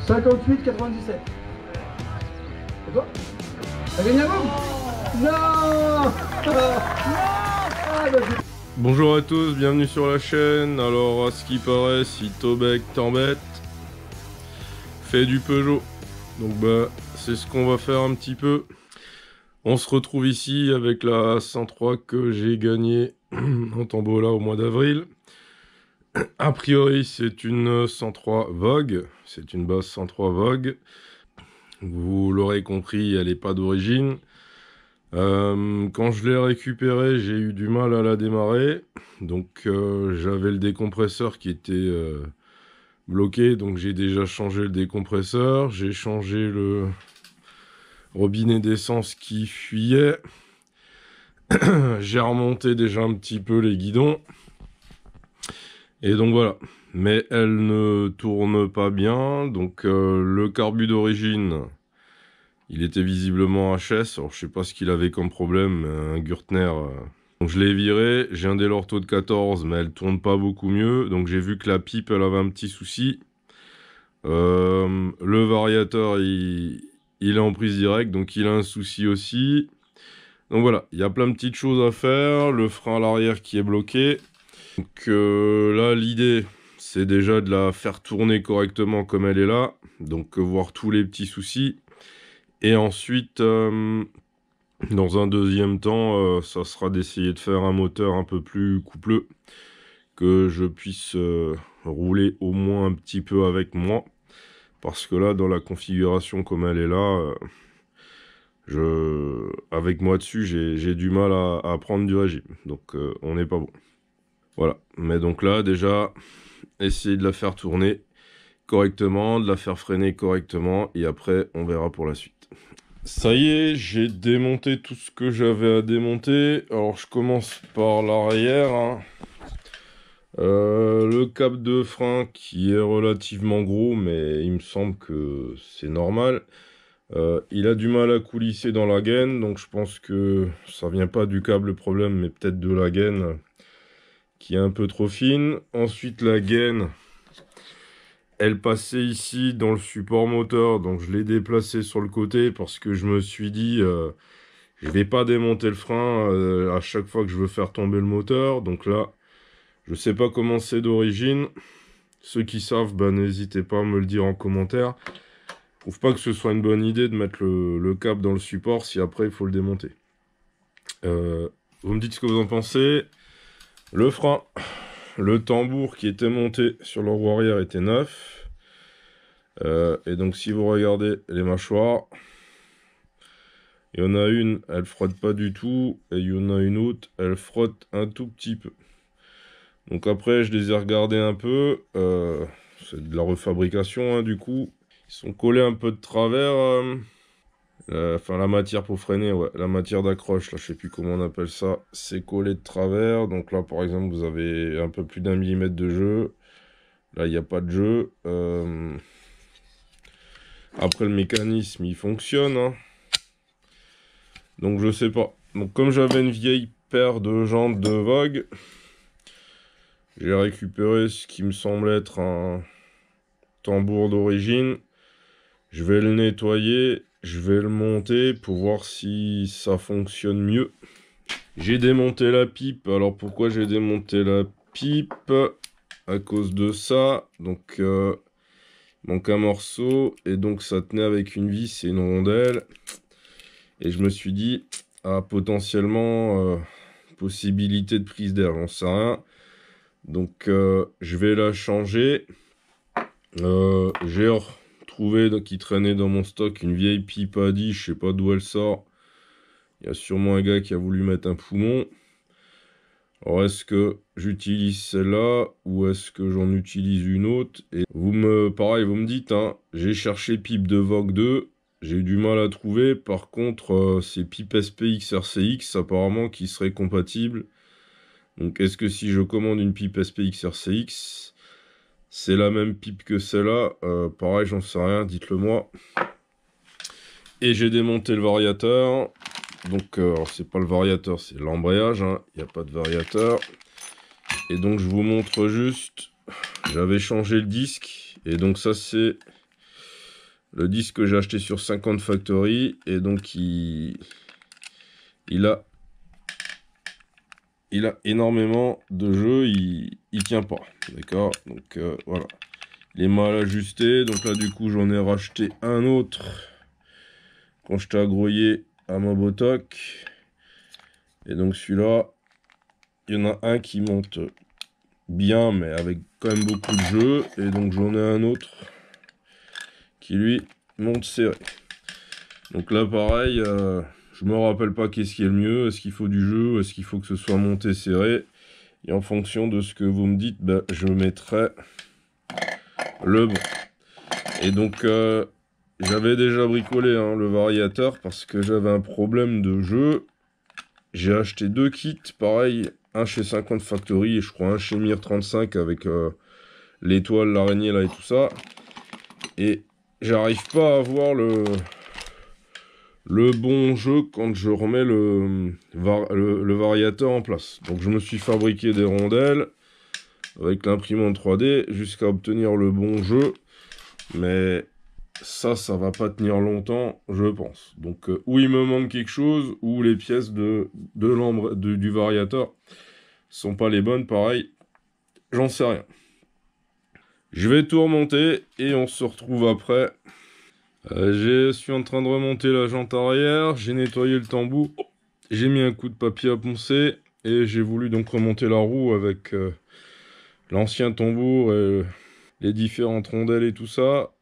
58,97. Et toi? T'as gagné la gomme? Non. Bonjour à tous, bienvenue sur la chaîne. Alors à ce qui paraît, si Tobec t'embête, fais du Peugeot. Donc bah c'est ce qu'on va faire un petit peu. On se retrouve ici avec la 103 que j'ai gagnée en Tombola au mois d'avril. A priori c'est une 103 Vogue, c'est une base 103 Vogue. Vous l'aurez compris, elle n'est pas d'origine. Quand je l'ai récupérée, j'ai eu du mal à la démarrer. Donc j'avais le décompresseur qui était bloqué, donc j'ai déjà changé le décompresseur. J'ai changé le robinet d'essence qui fuyait. J'ai remonté déjà un petit peu les guidons. Et donc voilà. Mais elle ne tourne pas bien. Donc le carbu d'origine, il était visiblement HS. Alors je sais pas ce qu'il avait comme problème, un Gürtner. Donc je l'ai viré. J'ai un Dell'Orto de 14, mais elle tourne pas beaucoup mieux. Donc j'ai vu que la pipe, elle avait un petit souci. Le variateur, il est en prise directe, donc il a un souci aussi. Donc voilà, il y a plein de petites choses à faire. Le frein à l'arrière qui est bloqué. Donc là, l'idée, c'est déjà de la faire tourner correctement comme elle est là. Donc voir tous les petits soucis. Et ensuite, dans un deuxième temps, ça sera d'essayer de faire un moteur un peu plus coupleux. Que je puisse rouler au moins un petit peu avec moi. Parce que là, dans la configuration comme elle est là, avec moi dessus, j'ai du mal à prendre du régime. Donc on n'est pas bon. Voilà. Mais donc là, déjà, essayer de la faire tourner correctement, de la faire freiner correctement. Et après, on verra pour la suite. Ça y est, j'ai démonté tout ce que j'avais à démonter. Alors, je commence par l'arrière. Hein. Le cap de frein qui est relativement gros, mais il me semble que c'est normal. Il a du mal à coulisser dans la gaine, donc je pense que ça vient pas du câble le problème, mais peut-être de la gaine qui est un peu trop fine. Ensuite, la gaine, elle passait ici dans le support moteur, donc je l'ai déplacé sur le côté parce que je me suis dit, je vais pas démonter le frein à chaque fois que je veux faire tomber le moteur, donc là, je sais pas comment c'est d'origine. Ceux qui savent, bah, n'hésitez pas à me le dire en commentaire. Je trouve pas que ce soit une bonne idée de mettre le câble dans le support si après il faut le démonter. Vous me dites ce que vous en pensez. Le frein, le tambour qui était monté sur le roue arrière était neuf. Et donc si vous regardez les mâchoires, il y en a une, elle frotte pas du tout. Et il y en a une autre, elle frotte un tout petit peu. Donc après, je les ai regardés un peu. C'est de la refabrication, hein, du coup. Ils sont collés un peu de travers. Enfin, la matière pour freiner, ouais. La matière d'accroche, là, je sais plus comment on appelle ça. C'est collé de travers. Donc là, par exemple, vous avez un peu plus d'1 millimètre de jeu. Là, il n'y a pas de jeu. Après, le mécanisme, il fonctionne. Hein. Donc, je sais pas. Donc, comme j'avais une vieille paire de jantes de Vogue... J'ai récupéré ce qui me semble être un tambour d'origine. Je vais le nettoyer, je vais le monter pour voir si ça fonctionne mieux. J'ai démonté la pipe. Alors pourquoi j'ai démonté la pipe? À cause de ça. Donc il manque un morceau et donc ça tenait avec une vis et une rondelle. Et je me suis dit, ah, potentiellement possibilité de prise d'air, j'en sais rien. Donc je vais la changer. J'ai retrouvé qui traînait dans mon stock une vieille pipe à 10, je sais pas d'où elle sort. Il y a sûrement un gars qui a voulu mettre un poumon. Alors est-ce que j'utilise celle-là ou est-ce que j'en utilise une autre? Et pareil, vous me dites, hein, j'ai cherché pipe de Vogue 2, j'ai eu du mal à trouver. Par contre, c'est pipe SPX RCX apparemment qui serait compatible. Donc est-ce que si je commande une pipe SPX RCX, c'est la même pipe que celle-là? Pareil, j'en sais rien, dites-le moi. Et j'ai démonté le variateur. Donc, c'est pas le variateur, c'est l'embrayage. Hein. Il n'y a pas de variateur. Et donc, je vous montre juste. J'avais changé le disque. Et donc, ça, c'est Le disque que j'ai acheté sur 50 Factory, et donc il a énormément de jeux, il tient pas, d'accord, donc voilà. Il est mal ajusté, donc là du coup j'en ai racheté un autre quand j'étais agroyé à Mobotoc. Et donc celui-là, il y en a un qui monte bien, mais avec quand même beaucoup de jeux. Et donc j'en ai un autre qui lui monte serré. Donc là pareil, je me rappelle pas qu'est-ce qui est le mieux. Est-ce qu'il faut du jeu? Est-ce qu'il faut que ce soit monté serré? Et en fonction de ce que vous me dites, ben, je mettrai le bon. Et donc j'avais déjà bricolé hein, le variateur parce que j'avais un problème de jeu. J'ai acheté 2 kits, pareil, un chez 50 Factory et je crois un chez Mir 35 avec l'étoile, l'araignée là et tout ça. Et j'arrive pas à avoir le bon jeu quand je remets le variateur en place. Donc je me suis fabriqué des rondelles avec l'imprimante 3D jusqu'à obtenir le bon jeu. Mais ça va pas tenir longtemps, je pense. Donc, ou il me manque quelque chose, ou les pièces du variateur sont pas les bonnes, pareil. J'en sais rien. Je vais tout remonter et on se retrouve après. Je suis en train de remonter la jante arrière, j'ai nettoyé le tambour, j'ai mis un coup de papier à poncer et j'ai voulu donc remonter la roue avec l'ancien tambour et les différentes rondelles et tout ça.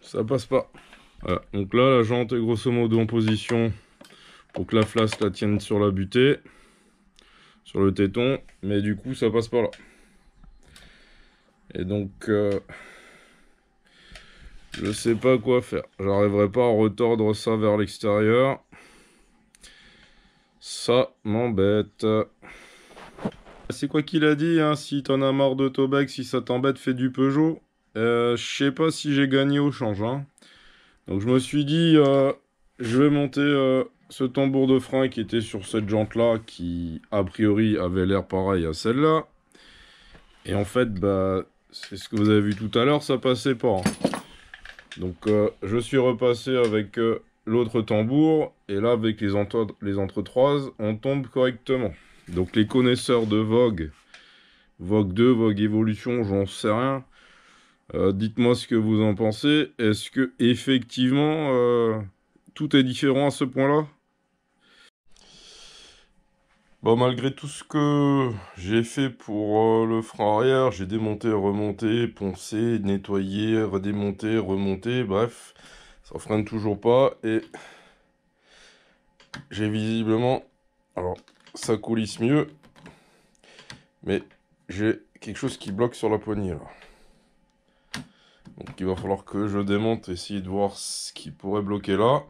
Ça passe pas. Voilà. Donc là, la jante est grosso modo en position pour que la flasque la tienne sur la butée, sur le téton, mais du coup, ça passe pas là. Et donc, je sais pas quoi faire. J'arriverai pas à retordre ça vers l'extérieur. Ça m'embête. C'est quoi qu'il a dit, hein, si t'en as marre de Tobac, si ça t'embête, fais du Peugeot. Je sais pas si j'ai gagné au change, hein. Donc je me suis dit, je vais monter ce tambour de frein qui était sur cette jante-là, qui a priori avait l'air pareil à celle-là. Et en fait, bah, c'est ce que vous avez vu tout à l'heure, ça passait pas. Hein. Donc je suis repassé avec l'autre tambour, et là avec les entre-trois, on tombe correctement. Donc les connaisseurs de Vogue 2, Vogue Evolution, j'en sais rien. Dites-moi ce que vous en pensez. Est-ce que effectivement tout est différent à ce point-là? Bon, malgré tout ce que j'ai fait pour le frein arrière, j'ai démonté, remonté, poncé, nettoyé, redémonté, remonté, bref, ça freine toujours pas et j'ai visiblement, alors ça coulisse mieux, mais j'ai quelque chose qui bloque sur la poignée là. Donc il va falloir que je démonte, essayer de voir ce qui pourrait bloquer là.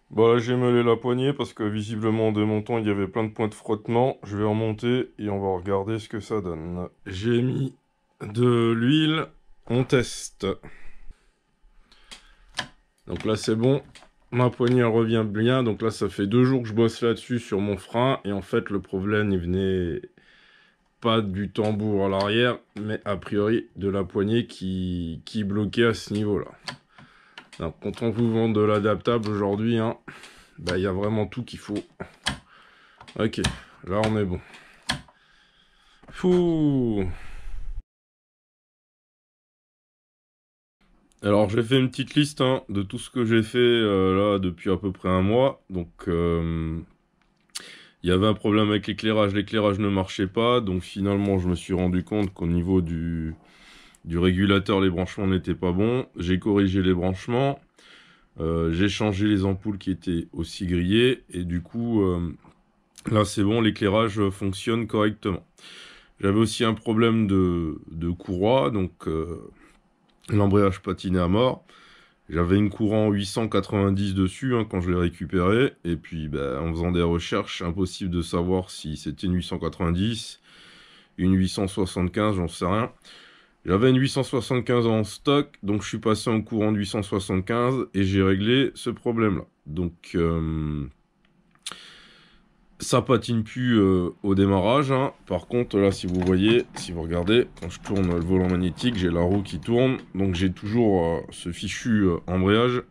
Bon là j'ai mêlé la poignée parce que visiblement en démontant il y avait plein de points de frottement. Je vais remonter et on va regarder ce que ça donne. J'ai mis de l'huile, on teste. Donc là c'est bon, ma poignée elle revient bien. Donc là ça fait 2 jours que je bosse là-dessus sur mon frein. Et en fait le problème il venait pas du tambour à l'arrière, mais a priori de la poignée qui bloquait à ce niveau-là. Alors, quand on vous vend de l'adaptable aujourd'hui, hein, bah, y a vraiment tout qu'il faut. Ok, là on est bon. Fou. Alors j'ai fait une petite liste hein, de tout ce que j'ai fait là depuis à peu près un mois. Donc il y avait un problème avec l'éclairage ne marchait pas. Donc finalement je me suis rendu compte qu'au niveau du régulateur, les branchements n'étaient pas bons. J'ai corrigé les branchements. J'ai changé les ampoules qui étaient aussi grillées. Et du coup, là c'est bon, l'éclairage fonctionne correctement. J'avais aussi un problème de courroie. Donc l'embrayage patinait à mort. J'avais une courroie en 890 dessus hein, quand je l'ai récupéré. Et puis bah, en faisant des recherches, impossible de savoir si c'était une 890, une 875, j'en sais rien. J'avais une 875 en stock, donc je suis passé en courant de 875 et j'ai réglé ce problème-là. Donc Ça patine plus au démarrage, hein. Par contre, là, si vous voyez, si vous regardez, quand je tourne le volant magnétique, j'ai la roue qui tourne. Donc, j'ai toujours ce fichu embrayage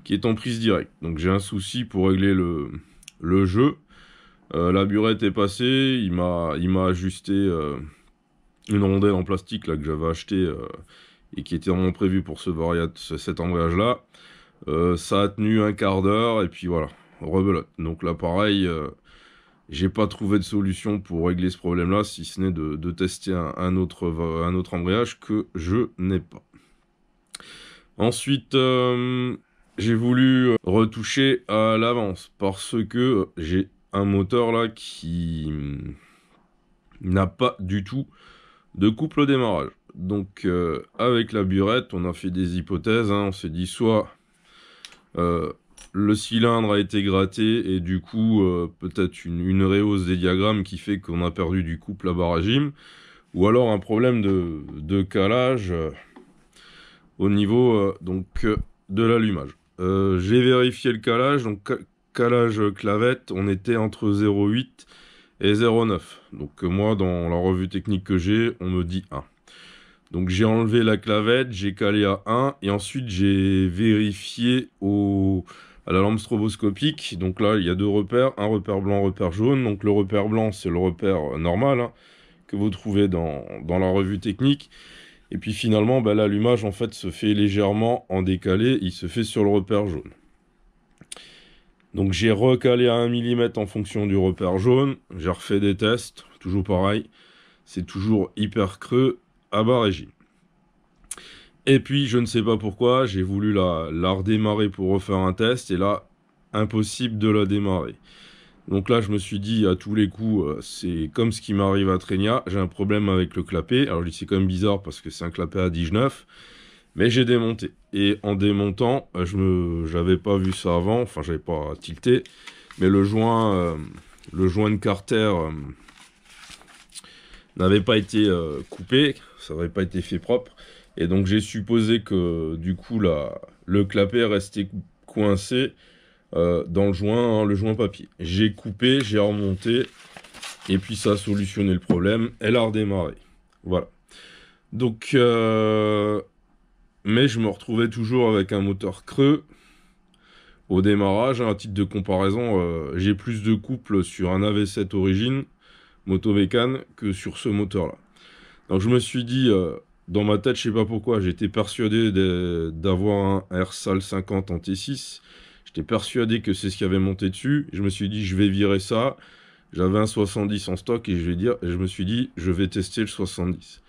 qui est en prise directe. Donc, j'ai un souci pour régler le jeu. La burette est passée. Il m'a ajusté une rondelle en plastique là, que j'avais acheté et qui était vraiment prévue pour cet embrayage-là. Ça a tenu un quart d'heure et puis voilà, rebelote. Donc là, pareil... j'ai pas trouvé de solution pour régler ce problème-là, si ce n'est de tester un autre embrayage que je n'ai pas. Ensuite, j'ai voulu retoucher à l'avance parce que j'ai un moteur là qui n'a pas du tout de couple au démarrage. Donc, avec la burette, on a fait des hypothèses. Hein, on s'est dit soit... le cylindre a été gratté et du coup peut-être une réhausse des diagrammes qui fait qu'on a perdu du couple à barre à gym, ou alors un problème de calage au niveau de l'allumage. J'ai vérifié le calage, donc calage clavette, on était entre 0,8 et 0,9. Donc moi dans la revue technique que j'ai, on me dit 1. Donc j'ai enlevé la clavette, j'ai calé à 1 et ensuite j'ai vérifié à la lampe stroboscopique. Donc là, il y a deux repères, un repère blanc, un repère jaune. Donc le repère blanc, c'est le repère normal hein, que vous trouvez dans la revue technique. Et puis finalement, bah, l'allumage en fait se fait légèrement en décalé, il se fait sur le repère jaune. Donc j'ai recalé à 1 mm en fonction du repère jaune. J'ai refait des tests, toujours pareil. C'est toujours hyper creux à bas régime. Et puis, je ne sais pas pourquoi, j'ai voulu la redémarrer pour refaire un test, et là, impossible de la démarrer. Donc là, je me suis dit, à tous les coups, c'est comme ce qui m'arrive à Trenia, j'ai un problème avec le clapet. Alors, je dis, c'est quand même bizarre, parce que c'est un clapet à 19, mais j'ai démonté. Et en démontant, j'avais pas vu ça avant, enfin, j'avais pas tilté, mais le joint de carter n'avait pas été coupé, ça n'avait pas été fait propre. Et donc j'ai supposé que du coup le clapet restait coincé dans le joint papier. J'ai coupé, j'ai remonté, et puis ça a solutionné le problème, elle a redémarré. Voilà. Donc, mais je me retrouvais toujours avec un moteur creux au démarrage. À titre de comparaison, j'ai plus de couple sur un AV7 Origin Moto Bécane que sur ce moteur-là. Donc je me suis dit... dans ma tête, je sais pas pourquoi, j'étais persuadé d'avoir un RSAL 50 en T6. J'étais persuadé que c'est ce qui avait monté dessus. Je me suis dit, je vais virer ça. J'avais un 70 en stock et je me suis dit, je vais tester le 70.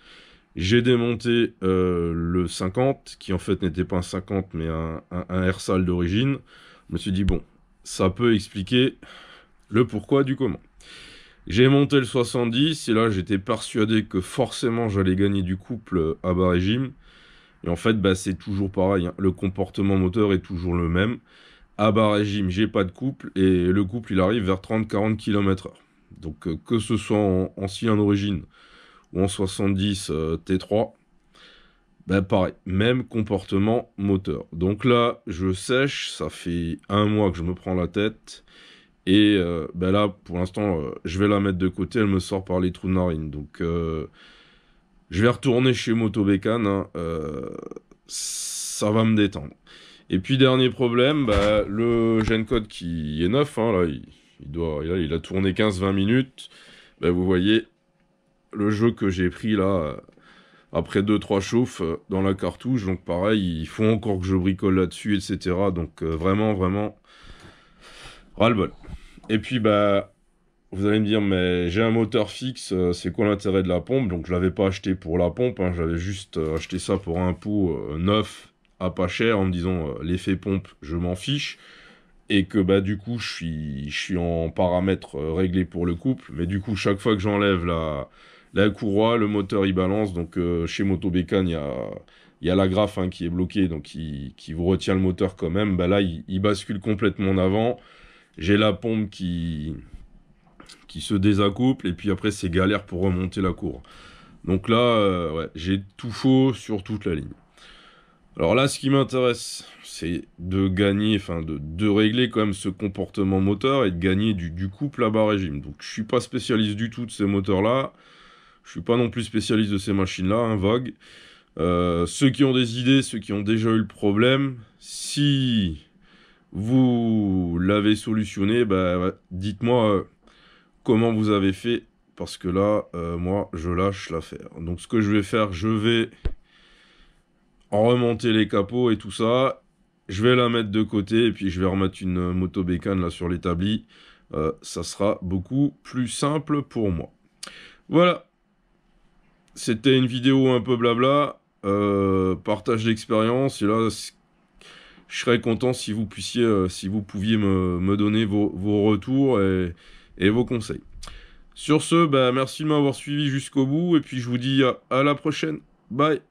J'ai démonté le 50, qui en fait n'était pas un 50, mais un RSAL d'origine. Je me suis dit, bon, ça peut expliquer le pourquoi du comment. J'ai monté le 70 et là j'étais persuadé que forcément j'allais gagner du couple à bas régime. Et en fait bah, c'est toujours pareil, hein. Le comportement moteur est toujours le même. À bas régime j'ai pas de couple et le couple il arrive vers 30-40 km/h. Donc que ce soit en cylindre d'origine ou en 70 T3, bah pareil, même comportement moteur. Donc là je sèche, ça fait un mois que je me prends la tête. Et ben là, pour l'instant, je vais la mettre de côté, elle me sort par les trous de narine. Donc, je vais retourner chez Moto Bécane, hein, ça va me détendre. Et puis, dernier problème, bah, le GenCode qui est neuf, hein, là, il a tourné 15-20 minutes. Bah, vous voyez, le jeu que j'ai pris là, après 2-3 chauffes dans la cartouche. Donc, pareil, il faut encore que je bricole là-dessus, etc. Donc, vraiment, ras-le-bol. Et puis, bah, vous allez me dire, mais j'ai un moteur fixe, c'est quoi l'intérêt de la pompe? Donc, je l'avais pas acheté pour la pompe, hein, j'avais juste acheté ça pour un pot neuf, à pas cher, en me disant, l'effet pompe, je m'en fiche. Et que, bah, du coup, je suis en paramètres réglés pour le couple. Mais du coup, chaque fois que j'enlève la courroie, le moteur, il balance. Donc, chez Moto Bécane, il y a la graffe hein, qui est bloquée, donc qui vous retient le moteur quand même. Bah, là, il bascule complètement en avant. J'ai la pompe qui se désaccouple et puis après c'est galère pour remonter la courbe. Donc là, ouais, j'ai tout faux sur toute la ligne. Alors là, ce qui m'intéresse, c'est de gagner, enfin de régler quand même ce comportement moteur et de gagner du couple à bas régime. Donc je suis pas spécialiste du tout de ces moteurs-là. Je suis pas non plus spécialiste de ces machines-là, hein, Vogue. Ceux qui ont des idées, ceux qui ont déjà eu le problème, si vous l'avez solutionné, bah, ouais, dites-moi comment vous avez fait, parce que là, moi, je lâche l'affaire. Donc ce que je vais faire, je vais en remonter les capots et tout ça. Je vais la mettre de côté et puis je vais remettre une moto bécane là sur l'établi. Ça sera beaucoup plus simple pour moi. Voilà. C'était une vidéo un peu blabla. Partage d'expérience. Et là, je serais content si vous puissiez, si vous pouviez me donner vos retours et vos conseils. Sur ce, bah, merci de m'avoir suivi jusqu'au bout. Et puis je vous dis à la prochaine. Bye.